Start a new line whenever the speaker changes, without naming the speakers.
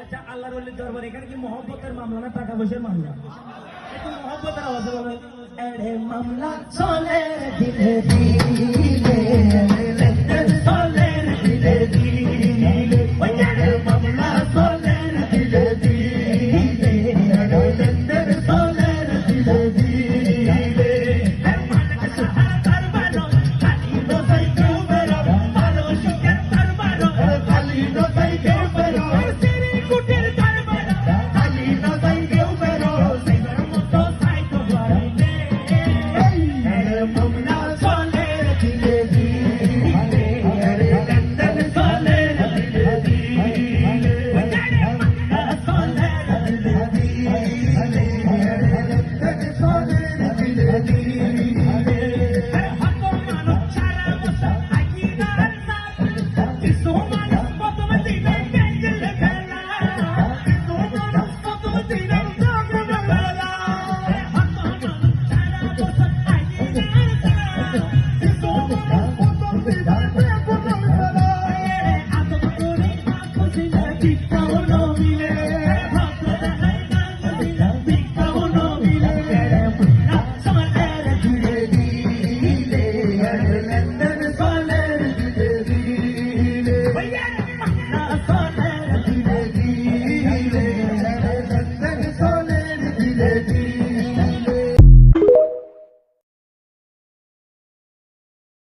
আচ্ছা আল্লাহর ওলির দরবার এখানে কি মহব্বতের মামলা না টাকা পয়সার মামলা? একটু মহব্বতের আওয়াজে বলেন, এড়ে মামলা চলে দিলে দিলে